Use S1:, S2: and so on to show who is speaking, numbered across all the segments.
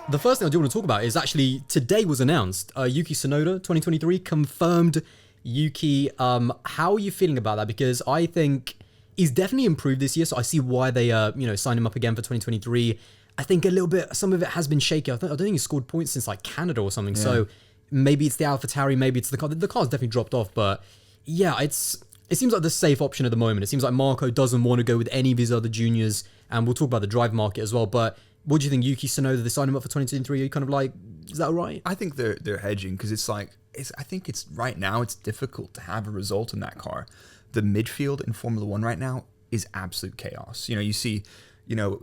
S1: the first thing I do want to talk about is actually today was announced. Yuki Tsunoda 2023 confirmed. Yuki, how are you feeling about that? Because I think he's definitely improved this year, so I see why they signed him up again for 2023. I think a little bit, some of it has been shaky. I don't think he scored points since like Canada or something. Yeah. So maybe it's the AlphaTauri, maybe it's the car. The car's definitely dropped off, but yeah, it seems like the safe option at the moment. It seems like Marco doesn't want to go with any of his other juniors, and we'll talk about the drive market as well. But what do you think, Yuki Tsunoda? They signed him up for 2023. Are you kind of like, is that right?
S2: I think they're hedging because it's like I think it's right now it's difficult to have a result in that car. The midfield in Formula One right now is absolute chaos. You see,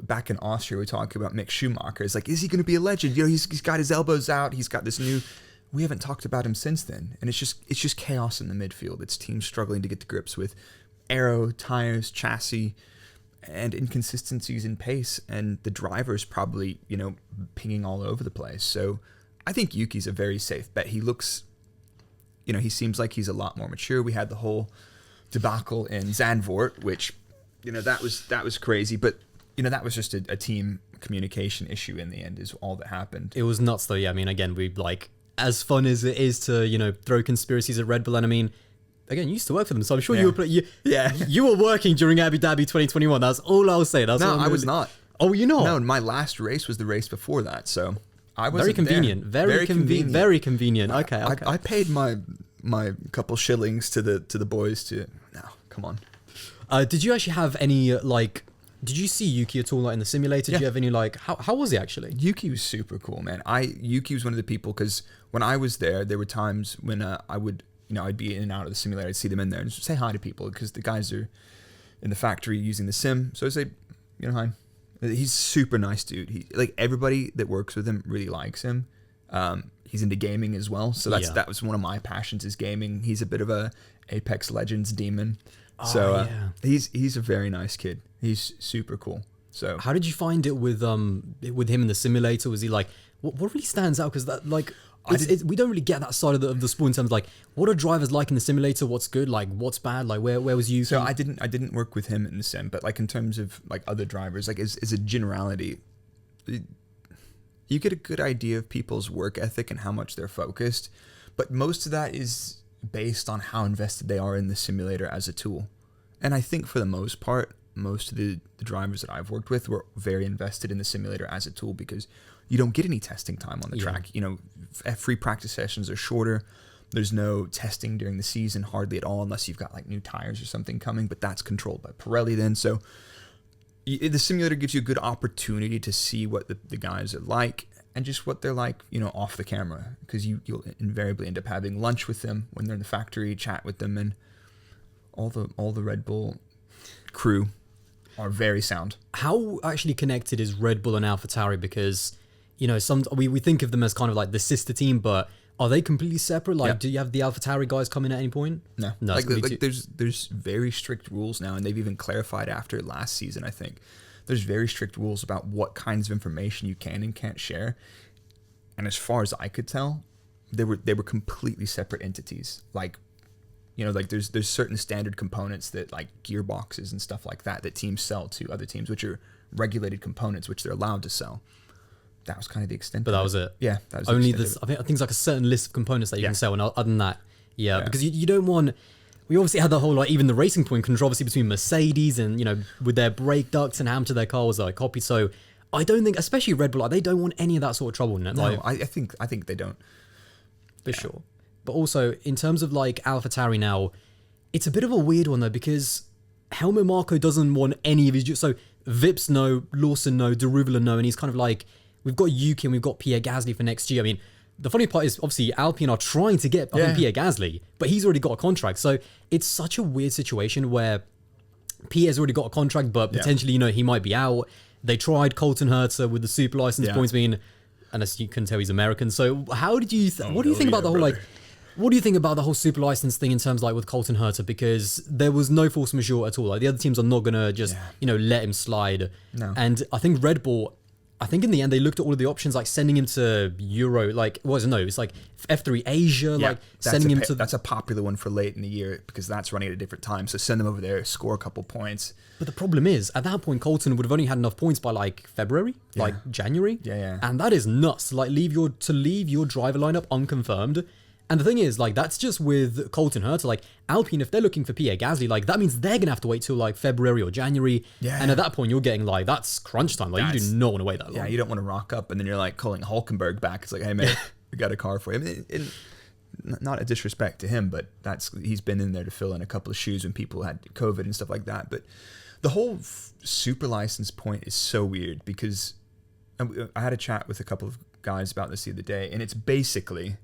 S2: back in Austria we talked about Mick Schumacher. It's like, is he going to be a legend? He's got his elbows out. He's got this new. We haven't talked about him since then, and it's just chaos in the midfield. It's teams struggling to get to grips with aero, tires, chassis, and inconsistencies in pace, and the drivers probably pinging all over the place. So I think Yuki's a very safe bet. He looks, he seems like he's a lot more mature. We had the whole debacle in Zandvoort, which that was crazy, but that was just a team communication issue in the end is all that happened.
S1: It was nuts though. Yeah, I mean, again, we like, as fun as it is to throw conspiracies at Red Bull, and I mean, again, you used to work for them, so I'm sure you were working during Abu Dhabi 2021. That's all I'll say.
S2: No, I was not.
S1: Oh, you're not?
S2: No, my last race was the race before that, so I wasn't
S1: very convenient.
S2: there.
S1: Very convenient. Very convenient. Okay.
S2: I paid my couple shillings to the boys to. No, come on.
S1: Did you actually have any Did you see Yuki at all in the simulator?
S2: Yeah.
S1: Did you have any how was he actually?
S2: Yuki was super cool, man. Yuki was one of the people, because when I was there were times when I would, I'd be in and out of the simulator. I'd see them in there and just say hi to people because the guys are in the factory using the sim. So I say, hi. He's super nice dude. He everybody that works with him really likes him. He's into gaming as well. So that was one of my passions is gaming. He's a bit of a Apex Legends demon. So he's a very nice kid. He's super cool. So
S1: how did you find it with him in the simulator? Was he like, what really stands out? Because that we don't really get that side of the sport in terms of what are drivers like in the simulator? What's good? What's bad? Where was you?
S2: So I didn't work with him in the sim, but in terms of other drivers, as a generality, you get a good idea of people's work ethic and how much they're focused. But most of that is based on how invested they are in the simulator as a tool. And I think for the most part, most of the drivers that I've worked with were very invested in the simulator as a tool because you don't get any testing time on the track. Free practice sessions are shorter. There's no testing during the season, hardly at all, unless you've got new tires or something coming, but that's controlled by Pirelli then. So the simulator gives you a good opportunity to see what the guys are like and just what they're like, off the camera, because you'll invariably end up having lunch with them when they're in the factory, chat with them, and all the Red Bull crew are very sound.
S1: How actually connected is Red Bull and AlphaTauri? Because we think of them as kind of the sister team, but are they completely separate? Do you have the AlphaTauri guys come in at any point?
S2: No. There's very strict rules now, and they've even clarified after last season, I think. There's very strict rules about what kinds of information you can and can't share. And as far as I could tell, they were completely separate entities. There's certain standard components that gearboxes and stuff like that teams sell to other teams, which are regulated components, which they're allowed to sell. That was kind of the extent.
S1: But that was it.
S2: Yeah, that was
S1: only this. I think it's a certain list of components that you can sell, and other than that, because you don't want. We obviously had the whole even the Racing Point controversy between Mercedes and with their brake ducts and how much of their car was copied. So I don't think, especially Red Bull, they don't want any of that sort of trouble in it.
S2: No, I think they don't.
S1: For sure. But also in terms of AlphaTauri now, it's a bit of a weird one though, because Helmut Marko doesn't want any of his. So Vips no, Lawson no, Deruvula no, and he's kind of we've got Yuki and we've got Pierre Gasly for next year. I mean, the funny part is obviously Alpine are trying to get Pierre Gasly, but he's already got a contract. So it's such a weird situation where Pierre's already got a contract, but potentially, he might be out. They tried Colton Herta with the super license points being, and as you can tell, he's American. So how did you, what do you think about the whole, what do you think about the whole super license thing in terms with Colton Herta? Because there was no force majeure at all. The other teams are not going to just, let him slide.
S2: No.
S1: And I think Red Bull, I think in the end they looked at all of the options, like sending him to Euro, like it's like F3 Asia, like sending him to.
S2: That's a popular one for late in the year because that's running at a different time. So send them over there, score a couple points.
S1: But the problem is, at that point, Colton would have only had enough points by like February, like January.
S2: Yeah.
S1: And that is nuts. Like leave your driver lineup unconfirmed. And the thing is, like, that's just with Colton Herta. Like, Alpine, if they're looking for Pierre Gasly, like, that means they're going to have to wait till, like, February or January.
S2: Yeah.
S1: And at that point, you're getting, like, that's crunch time. Like, you do not want to wait that long.
S2: Yeah, you don't want to rock up and then you're, like, calling Hulkenberg back. It's like, hey, man, we got a car for you. I mean, not a disrespect to him, but he's been in there to fill in a couple of shoes when people had COVID and stuff like that. But the whole super license point is so weird because I had a chat with a couple of guys about this the other day, and it's basically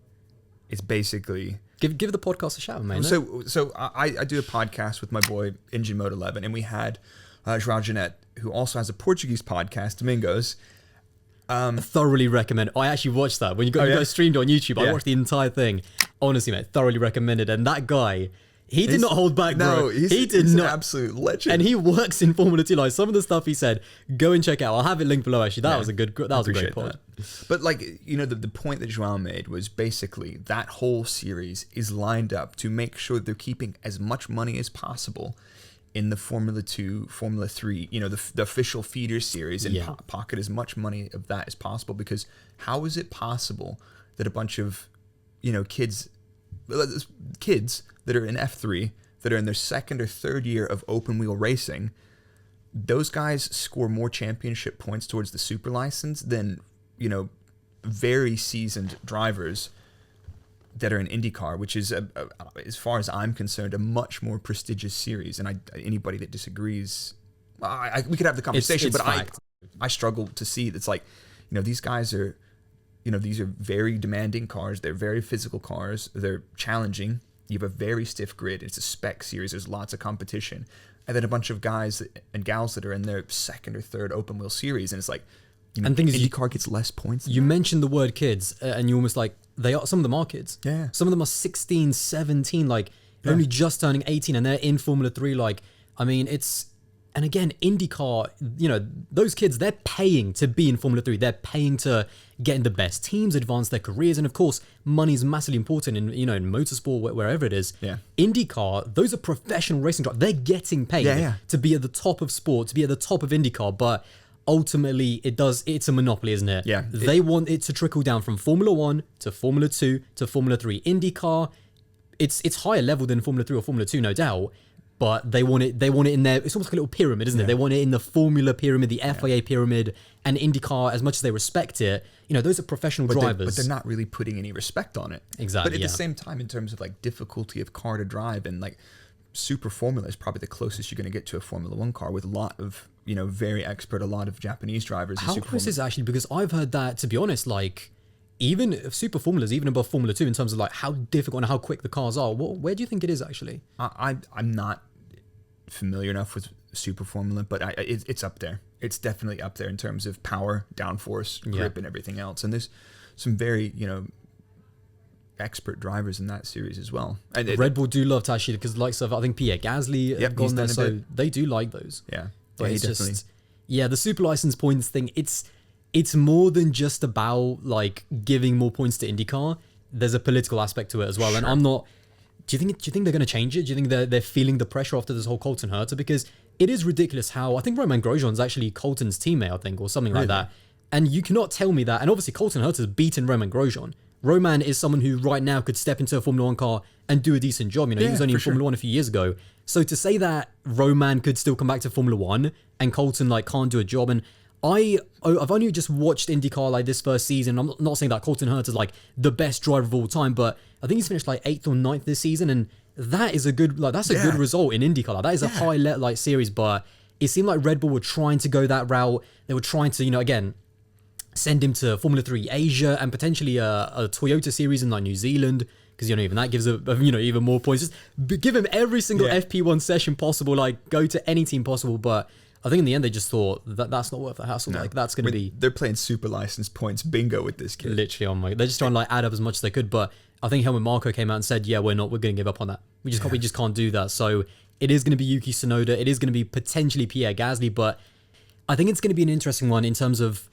S1: give the podcast a shout, man.
S2: So I do a podcast with my boy Engine Mode 11, and we had João Jeanette, who also has a Portuguese podcast, Domingos.
S1: Thoroughly recommend. I actually watched that when you guys streamed on YouTube. I watched the entire thing. Honestly, mate, thoroughly recommended. And that guy, he did not hold back, bro. He's an
S2: absolute legend.
S1: And he works in Formula 2. Like, some of the stuff he said, go and check out. I'll have it linked below, actually. That was a great pod.
S2: But, like, you know, the point that João made was basically that whole series is lined up to make sure they're keeping as much money as possible in the Formula 2, Formula 3, you know, the official feeder series, and pocket as much money of that as possible. Because how is it possible that a bunch of, you know, kids that are in F3, that are in their second or third year of open wheel racing, those guys score more championship points towards the super license than, you know, very seasoned drivers that are in IndyCar, which is, as far as I'm concerned, a much more prestigious series. And anybody that disagrees, we could have the conversation,
S1: it's
S2: but
S1: fact.
S2: I struggle to see. It's like, you know, these guys are, you know, these are very demanding cars. They're very physical cars. They're challenging. You have a very stiff grid. It's a spec series. There's lots of competition. And then a bunch of guys and gals that are in their second or third open wheel series. And it's like, you know,
S1: and things
S2: IndyCar gets less points.
S1: You mentioned the word kids, and you almost like, some of them are kids.
S2: Yeah.
S1: Some of them are 16, 17, like only just turning 18, and they're in Formula 3. Like, I mean, and again, IndyCar, you know, those kids, they're paying to be in Formula 3. They're paying to get in the best teams, advance their careers. And of course, money is massively important in, you know, in motorsport, wherever it is.
S2: Yeah.
S1: IndyCar, those are professional racing drivers. They're getting paid to be at the top of sport, to be at the top of IndyCar. But ultimately, it's a monopoly, isn't it?
S2: Yeah.
S1: They want it to trickle down from Formula 1 to Formula 2 to Formula 3. IndyCar, it's higher level than Formula 3 or Formula 2, no doubt. But they want it in there. It's almost like a little pyramid, isn't it? They want it in the Formula pyramid, the FIA pyramid, and IndyCar, as much as they respect it, you know, those are professional drivers.
S2: But they're not really putting any respect on it.
S1: Exactly.
S2: But at the same time, in terms of like difficulty of car to drive, and like Super Formula is probably the closest you're going to get to a Formula 1 car, with a lot of, you know, very expert, a lot of Japanese drivers.
S1: How close is it actually? Because I've heard that, to be honest, like, even Super Formula is even above Formula 2 in terms of like how difficult and how quick the cars are. Where do you think it is actually?
S2: I'm not familiar enough with Super Formula, but it's up there. It's definitely up there in terms of power, downforce, grip, and everything else. And there's some very, you know, expert drivers in that series as well. And
S1: Red Bull do love Tashi, because likes of, I think, Pierre Gasly have gone there, so they do like those.
S2: Yeah,
S1: but it's just the super license points thing. It's more than just about like giving more points to IndyCar. There's a political aspect to it as well, and I'm not. Do you think they're going to change it? Do you think they're feeling the pressure after this whole Colton Herta? Because it is ridiculous how, I think Romain Grosjean's actually Colton's teammate, I think, or something like that. And you cannot tell me that. And obviously Colton Herta's beaten Romain Grosjean. Romain is someone who right now could step into a Formula 1 car and do a decent job. You know, he was only in Formula 1 a few years ago. So to say that Romain could still come back to Formula 1 and Colton like can't do a job, and I've only just watched IndyCar like this first season. I'm not saying that Colton Herta is like the best driver of all time, but I think he's finished like 8th or 9th this season, and that is a good good result in IndyCar. Like, that is a high series, but it seemed like Red Bull were trying to go that route. They were trying to, you know, again, send him to Formula 3 Asia and potentially a Toyota series in like New Zealand, because, you know, even that gives even more points. Just give him every single FP1 session possible, like go to any team possible, but I think in the end they just thought that's not worth the hassle. No. Like, that's going to be...
S2: They're playing super license points bingo with this kid.
S1: Literally, they're just trying to like add up as much as they could. But I think Helmut Marko came out and said, we're going to give up on that. We just can't do that. So it is going to be Yuki Tsunoda. It is going to be potentially Pierre Gasly. But I think it's going to be an interesting one in terms of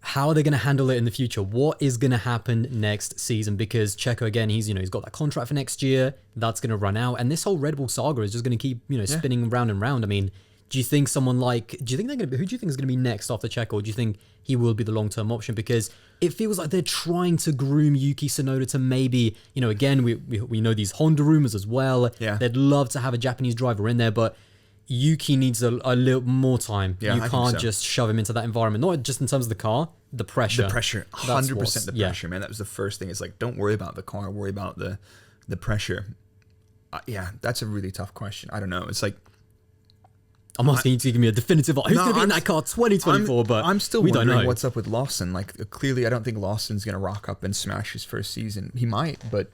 S1: how are they going to handle it in the future? What is going to happen next season? Because Checo, again, he's got that contract for next year. That's going to run out. And this whole Red Bull saga is just going to keep, spinning round and round. I mean, do you think who do you think is going to be next after Checo? Or do you think he will be the long-term option? Because it feels like they're trying to groom Yuki Tsunoda to maybe, again, we know these Honda rumors as well.
S2: Yeah.
S1: They'd love to have a Japanese driver in there, but Yuki needs a little more time.
S2: Yeah,
S1: you
S2: I
S1: can't
S2: think so.
S1: just shove him into that environment. Not just in terms of the car, the pressure.
S2: The pressure, 100% the pressure, man. That was the first thing. It's like, don't worry about the car, worry about the pressure. Yeah, that's a really tough question. I don't know. It's like,
S1: I'm asking you to give me a definitive. Who's going to be in that car 2024? But
S2: I'm still
S1: we don't
S2: wondering
S1: know
S2: what's up with Lawson. Like, clearly, I don't think Lawson's going to rock up and smash his first season. He might, but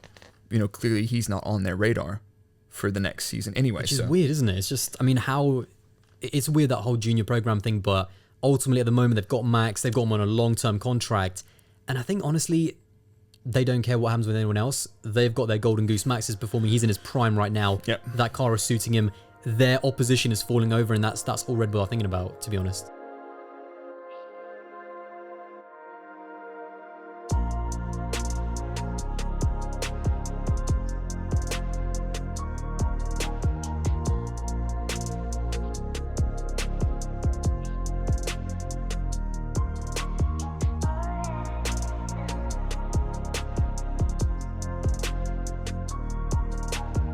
S2: clearly he's not on their radar for the next season anyway.
S1: Which is weird, isn't it? It's just, I mean, it's weird, that whole junior program thing, but ultimately at the moment they've got Max, they've got him on a long-term contract, and I think honestly they don't care what happens with anyone else. They've got their golden goose. Max is performing, he's in his prime right now.
S2: Yep.
S1: That car is suiting him. Their opposition is falling over, and that's all Red Bull are thinking about, to be honest.